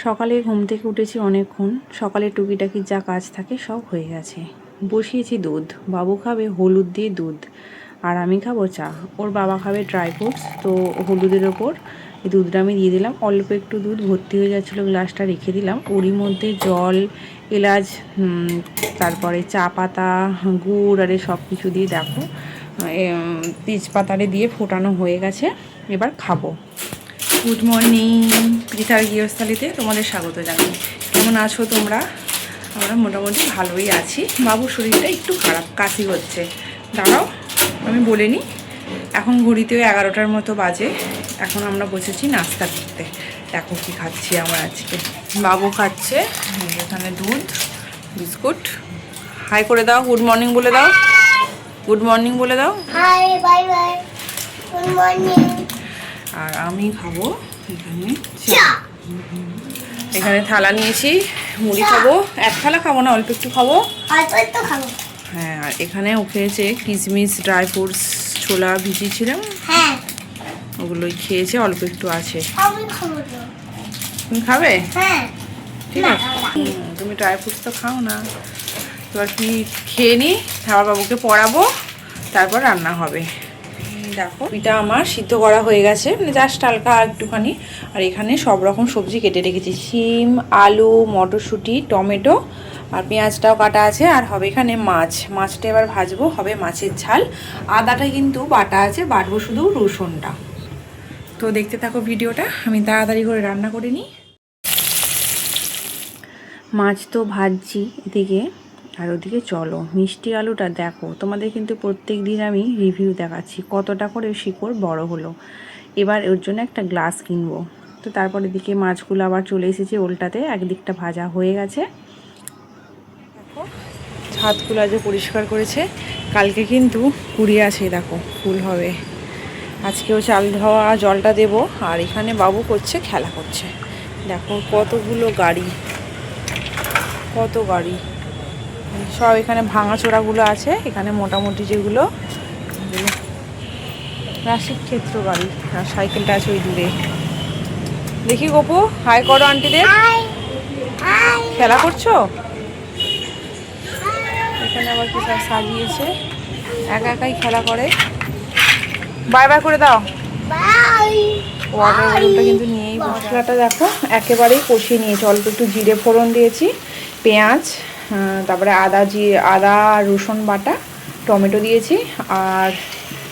সকালে ঘুম থেকে উঠেছি অনেকক্ষণ। সকালে টুকিটাকি যা কাজ থাকে সব হয়ে গেছে। বসিয়েছি দুধ, বাবু খাবে হলুদ দিয়ে দুধ আর আমি খাবো চা। ওর বাবা খাবে ড্রাই ফ্রুটস, তো হলুদের ওপর এই দুধটা আমি দিয়ে দিলাম। অল্প একটু দুধ ভর্তি হয়ে যাচ্ছিলো, গ্লাসটা রেখে দিলাম। ওরই মধ্যে জল, এলাচ, তারপরে চা পাতা, গুড় আর সব কিছু দিয়ে দেখো তেজপাতারে দিয়ে ফোটানো হয়ে গেছে। এবার খাবো। গুড মর্নিং, পৃথার গৃহস্থালিতে তোমাদের স্বাগত জানাই। কেমন আছো তোমরা? আমরা মোটামুটি ভালোই আছি। বাবুর শরীরটা একটু খারাপ, কাশি হচ্ছে। দাঁড়াও আমি বলে নিই। এখন ঘড়িতেও 11টার মতো বাজে। এখন আমরা বসেছি নাস্তা করতে। দেখো কি খাচ্ছি আমরা আজকে। বাবু খাচ্ছে এখানে দুধ, বিস্কুট। হাই করে দাও, গুড মর্নিং বলে দাও। গুড মর্নিং বলে দাও। Hi, bye bye, good morning. আর আমি খাবো এখানে চা। এখানে থালা নিয়েছি, মুড়ি খাবো। এক থালা খাবো না, অল্প একটু খাবো। অল্প খাবো। হ্যাঁ, আর এখানে ও খেয়েছে কিশমিশ, ড্রাই ফ্রুটস, ছোলা ভিজিয়েছিলাম, হ্যাঁ, ওগুলোই খেয়েছে। অল্প একটু আছে। আমি খাবো তো। তুমি খাবে? হ্যাঁ, ঠিক আছে। তুমি ড্রাই ফ্রুটস তো খাও না। এবার কি খেয়ে নিই, আবার বাবুকে পড়াবো, তারপর রান্না হবে। দেখো এটা আমার সিদ্ধ করা হয়ে গেছে, মানে জাস্ট হালকা একটুখানি। আর এখানে সব রকম সবজি কেটে রেখেছি, শিম, আলু, মটরশুঁটি, টমেটো আর পেঁয়াজটাও কাটা আছে। আর হবে এখানে মাছটা এবার ভাজবো, হবে মাছের ঝাল। আদাটা কিন্তু বাটা আছে, বাটবো শুধু রসুনটা। তো দেখতে থাকো ভিডিওটা, আমি তাড়াতাড়ি করে রান্না করে নিই। মাছ তো ভাজছি এদিকে, আর ওদিকে চলো মিষ্টি আলুটা দেখো। তোমাদের কিন্তু প্রত্যেক দিন আমি রিভিউ দেখাচ্ছি কতটা করে শিকড় বড় হলো। এবার ওর জন্য একটা গ্লাস কিনবো। তো তারপর এদিকে মাছগুলো আবার চলে এসেছে উল্টাতে, একদিকটা ভাজা হয়ে গেছে। দেখো ছাদগুলো আজ পরিষ্কার করেছে। কালকে কিন্তু কুড়ি আছে, দেখো ফুল হবে। আজকেও চাল ধোয়া জলটা দেবো। আর এখানে বাবু করছে, খেলা করছে। দেখো কতগুলো গাড়ি, কত গাড়ি সব এখানে ভাঙাচোরাগুলো আছে। এখানে মোটামুটি যেগুলো রাশিক ক্ষেত্র গাড়ি। আর সাইকেলটা আছে ওই দূরে। দেখি গোপু, হাই করো আন্টিদের। খেলা করছো? এখানে আবার কি সব সাজিয়েছে, একা একাই খেলা করে। বাই বাই করে দাও। ওয়াটার বটলটা কিন্তু নিয়েই। মশলাটা দেখো একেবারেই কষিয়ে নিয়েছি। অল্প একটু জিরে ফোড়ন দিয়েছি, পেঁয়াজ, তারপরে আদা রসুন বাটা, টমেটো দিয়েছি, আর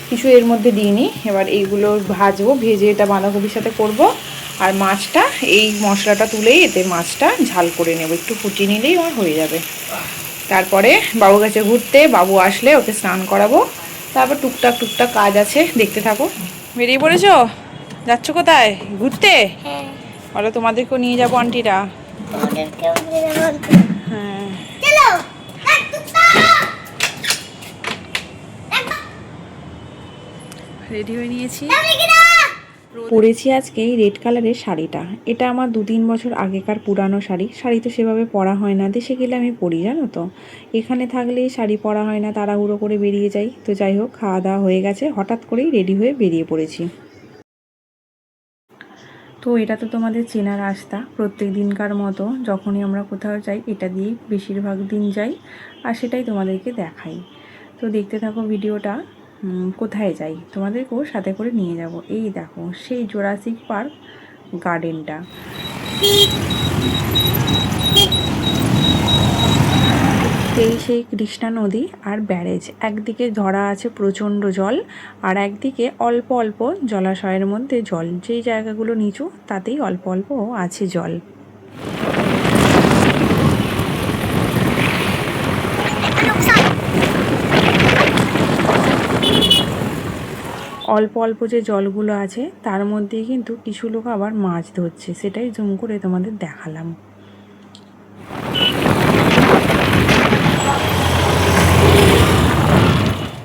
কিছু এর মধ্যে দিইনি। এবার এইগুলো ভাজবো, ভেজে এটা বাঁধাকপির সাথে করব। আর মাছটা এই মশলাটা তুলেই এতে মাছটা ঝাল করে নেব, একটু ফুটিয়ে নিলেই আমার হয়ে যাবে। তারপরে বাবু গেছে ঘুরতে, বাবু আসলে ওকে স্নান করাবো। তারপর টুকটাক কাজ আছে, দেখতে থাকো। বেরিয়ে পড়েছো? যাচ্ছ কোথায়? ঘুরতে? হ্যাঁ, বলো তোমাদেরকেও নিয়ে যাবো আন্টিরা। হ্যাঁ, চলো। রেডি হয়ে নিয়েছি। পরেছি আজকে এই রেড কালারের শাড়িটা। এটা আমার 2-3 বছর আগেকার পুরানো শাড়ি। শাড়ি তো সেভাবে পরা হয় না, দেশে গেলে আমি পরি, জানো তো। এখানে থাকলে শাড়ি পরা হয় না, তাড়াহুড়ো করে বেরিয়ে যাই। তো যাই হোক, খাওয়া দাওয়া হয়ে গেছে, হঠাৎ করেই রেডি হয়ে বেরিয়ে পড়েছি। তো এটা তো তোমাদের চেনা রাস্তা, প্রত্যেক দিনকার মতো যখনই আমরা কোথাও যাই এটা দিয়েই বেশিরভাগ দিন যাই, আর সেটাই তোমাদেরকে দেখাই। তো দেখতে থাকো ভিডিওটা। কোথায় যাই তোমাদেরকেও সাথে করে নিয়ে যাব। এই দেখো সেই জুরাসিক পার্ক গার্ডেনটা। এই সেই কৃষ্ণা নদী আর ব্যারেজ। একদিকে ধরা আছে প্রচণ্ড জল, আর একদিকে অল্প অল্প জলাশয়ের মধ্যে জল। যেই জায়গাগুলো নিচু তাতেই অল্প অল্প আছে জল। অল্প অল্প যে জলগুলো আছে তার মধ্যে কিন্তু কিছু লোক আবার মাছ ধরছে, সেটাই জুম করে তোমাদের দেখালাম।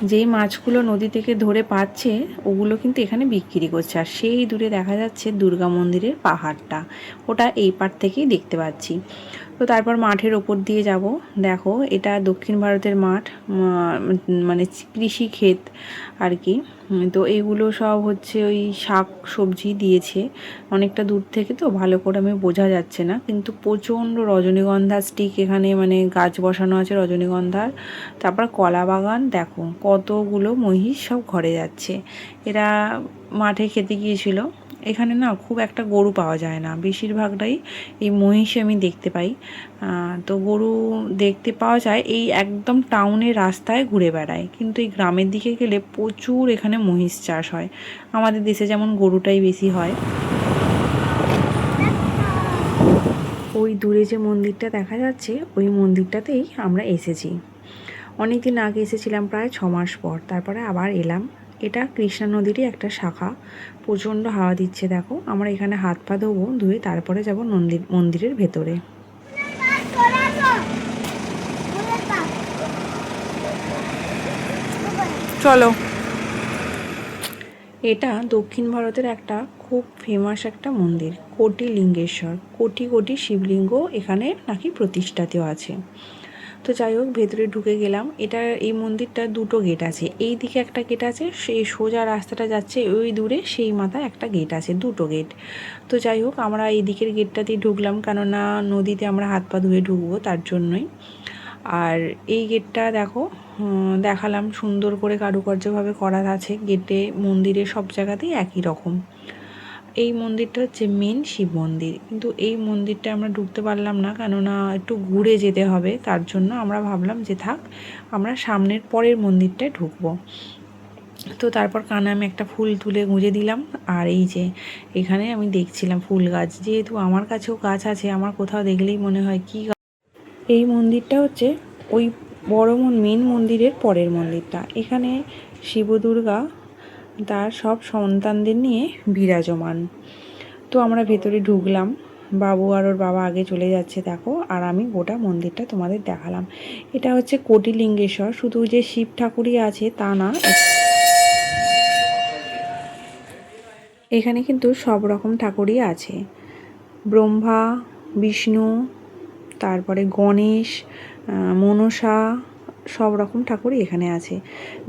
যেই মাছগুলো নদী থেকে ধরে পাচ্ছে ওগুলো কিন্তু এখানে বিক্রি করছে। আর সেই দূরে দেখা যাচ্ছে দুর্গা মন্দিরের পাহাড়টা, ওটা এই পার থেকেই দেখতে পাচ্ছি। তো তারপর মাঠের ওপর দিয়ে যাব। দেখো এটা দক্ষিণ ভারতের মাঠ, মানে কৃষি ক্ষেত আর কি। তো এইগুলো সব হচ্ছে ওই শাক সবজি দিয়েছে, অনেকটা দূর থেকে তো ভালো করে আমি বোঝা যাচ্ছে না, কিন্তু প্রচণ্ড রজনীগন্ধা স্টিক এখানে মানে গাছ বসানো আছে রজনীগন্ধার। তারপর কলা বাগান, দেখো কতগুলো মহিষ সব ঘরে যাচ্ছে, এরা মাঠে খেতে গিয়েছিল। এখানে না খুব একটা গরু পাওয়া যায় না, বেশিরভাগটাই এই মহিষ আমি দেখতে পাই। তো গরু দেখতে পাওয়া যায় এই একদম টাউনের রাস্তায় ঘুরে বেড়ায়, কিন্তু এই গ্রামের দিকে গেলে প্রচুর এখানে মহিষ চাষ হয়। আমাদের দেশে যেমন গরুটাই বেশি হয়। ওই দূরে যে মন্দিরটা দেখা যাচ্ছে ওই মন্দিরটাতেই আমরা এসেছি। অনেক দিন আগে এসেছিলাম, প্রায় 6 মাস পর, তারপরে আবার এলাম। এটা কৃষ্ণা নদীরই একটা শাখা। প্রচণ্ড হাওয়া দিচ্ছে, দেখো আমরা এখানে হাত পা ধোবো, ধুয়ে তারপরে যাব মন্দিরের ভেতরে। চলো। এটা দক্ষিণ ভারতের একটা খুব ফেমাস একটা মন্দির, কোটি লিঙ্গেশ্বর। কোটি কোটি শিবলিঙ্গ এখানে নাকি প্রতিষ্ঠিত আছে। তো যাই হোক, ভেতরে ঢুকে গেলাম। এটা এই মন্দিরটা দুটো গেট আছে, এই দিকে একটা গেট আছে, সেই সোজা রাস্তাটা যাচ্ছে ওই দূরে সেই মাথায় একটা গেট আছে, দুটো গেট। তো যাই হোক, আমরা এই দিকের গেটটাতেই ঢুকলাম, কেননা নদীতে আমরা হাত পা ধুয়ে ঢুকবো তার জন্যই। আর এই গেটটা দেখো, দেখালাম সুন্দর করে কারুকার্যভাবে করা আছে গেটে। মন্দিরে সব জায়গাতেই একই রকম। এই মন্দিরটা হচ্ছে মেন শিব মন্দির, কিন্তু এই মন্দিরটা আমরা ঢুকতে পারলাম না, কেননা একটু ঘুরে যেতে হবে, তার জন্য আমরা ভাবলাম যে থাক, আমরা সামনের পরের মন্দিরটায় ঢুকবো। তো তারপর কানে আমি একটা ফুল তুলে গুঁজে দিলাম। আর এই যে এখানে আমি দেখছিলাম ফুল গাছ, যেহেতু আমার কাছেও গাছ আছে, আমার কোথাও দেখলেই মনে হয় কি। এই মন্দিরটা হচ্ছে ওই বড় মেন মন্দিরের পরের মন্দিরটা। এখানে শিব দুর্গা তার সব সন্তানদের নিয়ে বিরাজমান। তো আমরা ভেতরে ঢুকলাম, বাবু আর ওর বাবা আগে চলে যাচ্ছে দেখো, আর আমি গোটা মন্দিরটা তোমাদের দেখালাম। এটা হচ্ছে কোটিলিঙ্গেশ্বর, শুধু যে শিব ঠাকুরই আছে তা না, এখানে কিন্তু সব রকম ঠাকুরই আছে। ব্রহ্মা, বিষ্ণু, তারপরে গণেশ, মনসা, সব রকম ঠাকুরই এখানে আছে।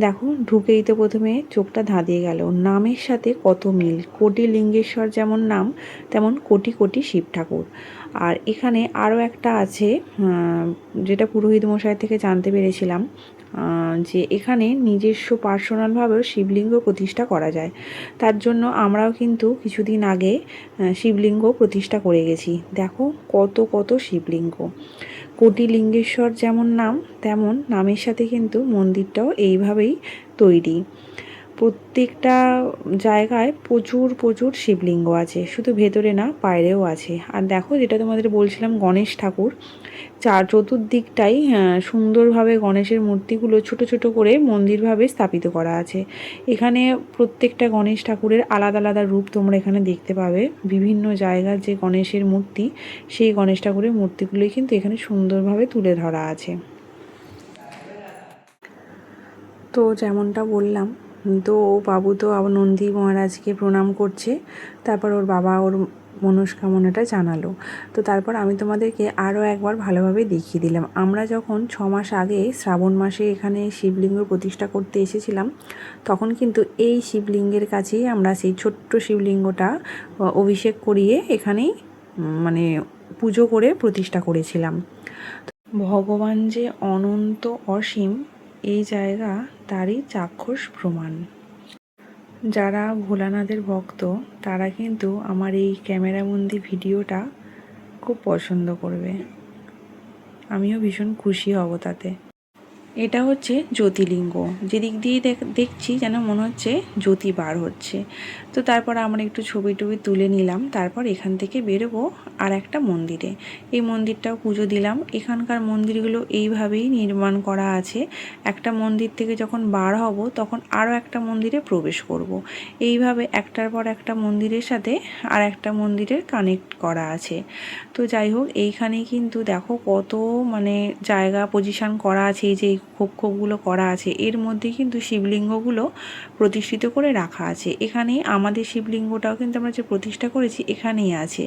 দেখো ঢুকেই তো প্রথমে চোখটা ধাঁধিয়ে গেল, নামের সাথে কত মিল। কোটি লিঙ্গেশ্বর যেমন নাম, তেমন কোটি কোটি শিব ঠাকুর। আর এখানে আরও একটা আছে, যেটা পুরোহিত মশাই থেকে জানতে পেরেছিলাম, যে এখানে নিজস্ব পার্সোনালভাবেও শিবলিঙ্গ প্রতিষ্ঠা করা যায়। তার জন্য আমরাও কিন্তু কিছুদিন আগে শিবলিঙ্গ প্রতিষ্ঠা করে গেছি। দেখো কত কত শিবলিঙ্গ। কোটিলিঙ্গেশ্বর যেমন নাম, তেমন নামের সাথে কিন্তু মন্দিরটাও এইভাবেই তৈরি। প্রত্যেকটা জায়গায় প্রচুর প্রচুর শিবলিঙ্গ আছে, শুধু ভেতরে না বাইরেও আছে। আর দেখো, যেটা তোমাদের বলছিলাম, গণেশ ঠাকুর চতুর্দিকটাই সুন্দরভাবে গণেশের মূর্তিগুলো ছোট ছোট করে মন্দিরভাবে স্থাপিত করা আছে। এখানে প্রত্যেকটা গণেশ ঠাকুরের আলাদা আলাদা রূপ তোমরা এখানে দেখতে পাবে। বিভিন্ন জায়গার যে গণেশের মূর্তি, সেই গণেশ ঠাকুরের মূর্তিগুলোই কিন্তু এখানে সুন্দরভাবে তুলে ধরা আছে। তো যেমনটা বললাম, তো বাবু তো আবার নন্দী মহারাজকে প্রণাম করছে, তারপর ওর বাবা ওর মনস্কামনাটা জানালো। তো তারপর আমি তোমাদেরকে আরও একবার ভালোভাবে দেখিয়ে দিলাম। আমরা যখন 6 মাস আগে শ্রাবণ মাসে এখানে শিবলিঙ্গ প্রতিষ্ঠা করতে এসেছিলাম, তখন কিন্তু এই শিবলিঙ্গের কাছেই আমরা সেই ছোট্ট শিবলিঙ্গটা অভিষেক করিয়ে এখানেই মানে পুজো করে প্রতিষ্ঠা করেছিলাম। ভগবান যে অনন্ত অসীম, এই জায়গা তারই চাক্ষুষ প্রমাণ। যারা ভোলানাথের ভক্ত, তারা কিন্তু আমার এই ক্যামেরাবন্দি ভিডিওটা খুব পছন্দ করবে, আমিও ভীষণ খুশি হব তাতে। এটা হচ্ছে জ্যোতির্লিঙ্গ, যেদিক দিয়ে দেখছি যেন মনে হচ্ছে জ্যোতি বার হচ্ছে। তো তারপর আমরা একটু ছবি টবি তুলে নিলাম, তারপর এখান থেকে বেরোবো আর একটা মন্দিরে। এই মন্দিরটাও পুজো দিলাম। এখানকার মন্দিরগুলো এইভাবেই নির্মাণ করা আছে। একটা মন্দির থেকে যখন বার হব, তখন আরও একটা মন্দিরে প্রবেশ করব। এইভাবে একটার পর একটা মন্দিরের সাথে আর একটা মন্দিরের কানেক্ট করা আছে। তো যাই হোক, এইখানে কিন্তু দেখো কত মানে জায়গা পজিশন করা আছে। এই যে এই খোপগুলো করা আছে, এর মধ্যে কিন্তু শিবলিঙ্গগুলো প্রতিষ্ঠিত করে রাখা আছে। এখানে আমাদের শিবলিঙ্গটাও কিন্তু আমরা যে প্রতিষ্ঠা করেছি এখানেই আছে।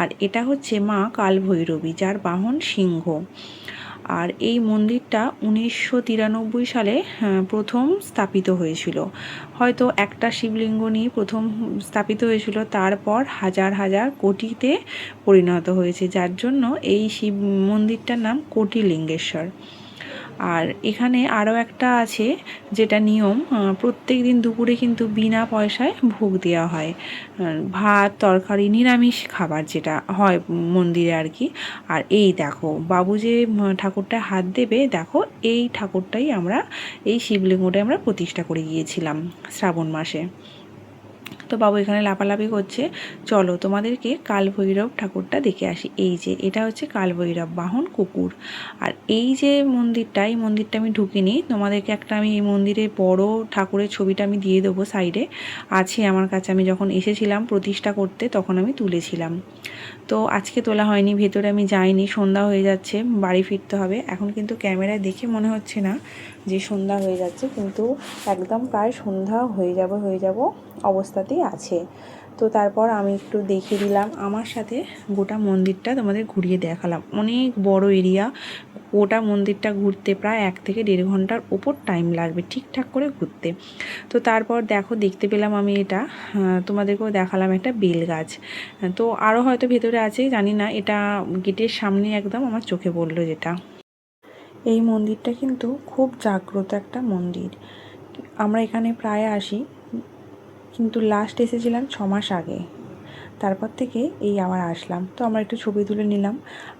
আর এটা হচ্ছে মা কালভৈরবী, যার বাহন সিংহ। আর এই মন্দিরটা 1993 সালে প্রথম স্থাপিত হয়েছিল। হয়তো একটা শিবলিঙ্গ নিয়ে প্রথম স্থাপিত হয়েছিল, তারপর হাজার হাজার কোটিতে পরিণত হয়েছে, যার জন্য এই শিব মন্দিরটার নাম কোটিলিঙ্গেশ্বর। আর এখানে আরও একটা আছে যেটা নিয়ম, প্রত্যেক দিন দুপুরে কিন্তু বিনা পয়সায় ভোগ দেওয়া হয়, ভাত তরকারি নিরামিষ খাবার যেটা হয় মন্দিরে আর কি। আর এই দেখো বাবু যে ঠাকুরটা হাত দেবে, দেখো এই ঠাকুরটাই আমরা, এই শিবলিঙ্গটাই আমরা প্রতিষ্ঠা করে গিয়েছিলাম শ্রাবণ মাসে। তো বাবু এখানে লাফালাফি করছে, চলো তোমাদেরকে কালভৈরব ঠাকুরটা দেখে আসি। এই যে এটা হচ্ছে কালভৈরব বাহন কুকুর। আর এই যে মন্দিরটা, এই মন্দিরটা আমি ঢুকিনি, তোমাদেরকে একটা আমি এই মন্দিরের বড় ঠাকুরের ছবিটা আমি দিয়ে দেবো, সাইডে আছে আমার কাছে, আমি যখন এসেছিলাম প্রতিষ্ঠা করতে তখন আমি তুলেছিলাম। তো আজকে তোলা হয়নি, ভেতরে আমি যাইনি, সন্ধ্যা হয়ে যাচ্ছে, বাড়ি ফিরতে হবে। এখন কিন্তু ক্যামেরায় দেখে মনে হচ্ছে না যে সন্ধ্যা হয়ে যাচ্ছে, কিন্তু একদম প্রায় সন্ধ্যা হয়ে যাব অবস্থাতেই আছে। তো তারপর আমি একটু দেখিয়ে দিলাম, আমার সাথে গোটা মন্দিরটা তোমাদের ঘুরিয়ে দেখালাম। অনেক বড় এরিয়া, গোটা মন্দিরটা ঘুরতে প্রায় 1 থেকে 1.5 ঘন্টার ওপর টাইম লাগবে ঠিকঠাক করে ঘুরতে। তো তারপর দেখো দেখতে পেলাম আমি এটা, তোমাদেরকেও দেখালাম একটা বেল গাছ। তো আরও হয়তো ভেতরে আছে জানি না, এটা গেটের সামনে একদম আমার চোখে পড়লো যেটা। এই মন্দিরটা কিন্তু খুব জাগ্রত একটা মন্দির, আমরা এখানে প্রায় আসি, কিন্তু লাস্ট এসেছিলাম 6 মাস আগে, তারপর থেকে এই আবার আসলাম। তো আমরা একটু ছবি তুলে নিলাম।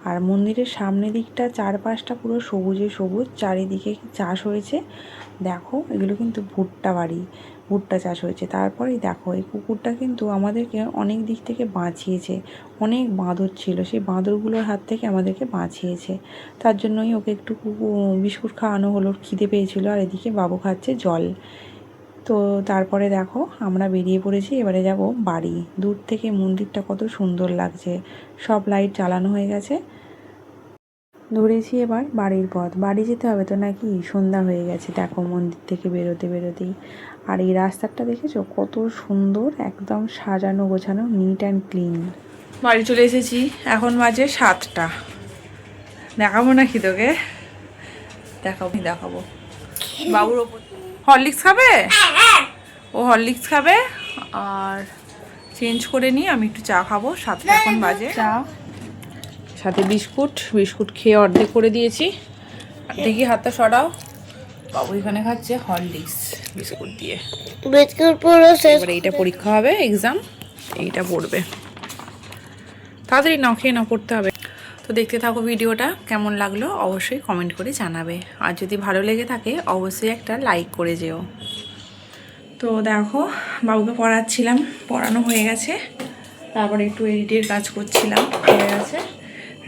আর মন্দিরের সামনের দিকটা চারপাশটা পুরো সবুজে সবুজ, চারিদিকে চাষ হয়েছে। দেখো এগুলো কিন্তু ভুট্টা বাড়ি, ভুট্টা চাষ হয়েছে। তারপরেই দেখো এই কুকুরটা কিন্তু আমাদেরকে অনেক দিক থেকে বাঁচিয়েছে, অনেক বাঁদর ছিল, সেই বাঁদরগুলোর হাত থেকে আমাদেরকে বাঁচিয়েছে। তার জন্যই ওকে একটু বিস্কুট খাওয়ানো হলো, খিদে পেয়েছিল। আর এদিকে বাবু খাচ্ছে জল। তো তারপরে দেখো আমরা বেরিয়ে পড়েছি, এবারে যাব বাড়ি। দূর থেকে মন্দিরটা কত সুন্দর লাগছে, সব লাইট জ্বালানো হয়ে গেছে। ধরেছি এবার বাড়ির পথ, বাড়ি যেতে হবে তো নাকি, সন্ধ্যা হয়ে গেছে দেখো মন্দির থেকে বেরোতেই। আর এই রাস্তাটা দেখেছো কত সুন্দর, একদম সাজানো গোছানো, নিট অ্যান্ড ক্লিন। বাড়ি চলে এসেছি, এখন বাজে 7টা। দেখাবো নাকি তোকে? দেখাবো বাবুর ওপর। হরলিক্স খাবে? ও হরলিক্স খাবে। আর চেঞ্জ করে নিই, আমি একটু চা খাবো, 7টা এখন বাজে। চা সাথে বিস্কুট খেয়ে অর্ধেক করে দিয়েছি। দেখি হাতটা সরাও, বাবু এখানে খাচ্ছে হরলিক্স বিস্কুট দিয়ে। এবারে এইটা পরীক্ষা হবে, এক্সাম, এইটা পড়বে। তাড়াতাড়ি নাও, খেয়ে নাও, পড়তে হবে। তো দেখতে থাকো ভিডিওটা, কেমন লাগলো অবশ্যই কমেন্ট করে জানাবে। আর যদি ভালো লেগে থাকে অবশ্যই একটা লাইক করে যেও। তো দেখো বাবুকে পড়াচ্ছিলাম, পড়ানো হয়ে গেছে। তারপরে একটু এডিটের কাজ করছিলাম, হয়ে গেছে।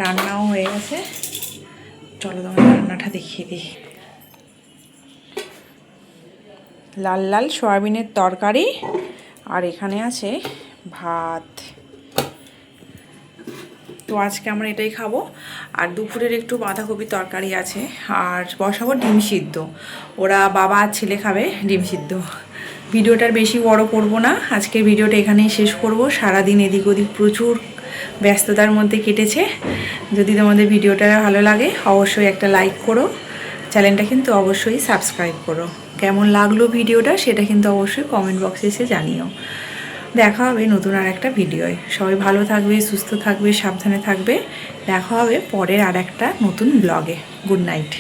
রান্নাও হয়ে গেছে, চলো তোমার রান্নাটা দেখিয়ে দিই। লাল লাল সয়াবিনের তরকারি, আর এখানে আছে ভাত। তো আজকে আমরা এটাই খাবো। আর দুপুরের একটু বাঁধাকপি তরকারি আছে, আর বসাবো ডিম সিদ্ধ। ওরা বাবা আর ছেলে খাবে ডিম সিদ্ধ। ভিডিওটার বেশি বড় করব না, আজকের ভিডিওটা এখানেই শেষ করব। সারাদিন এদিক ওদিক প্রচুর ব্যস্ততার মধ্যে কেটেছে। যদি তোমাদের ভিডিওটা ভালো লাগে অবশ্যই একটা লাইক করো, চ্যানেলটা কিন্তু অবশ্যই সাবস্ক্রাইব করো। কেমন লাগলো ভিডিওটা সেটা কিন্তু অবশ্যই কমেন্ট বক্সে এসে জানিও। দেখা হবে নতুন আর একটা ভিডিওয়। সবাই ভালো থাকবে, সুস্থ থাকবে, সাবধানে থাকবে। দেখা হবে পরের আর একটা নতুন ব্লগে। Good night.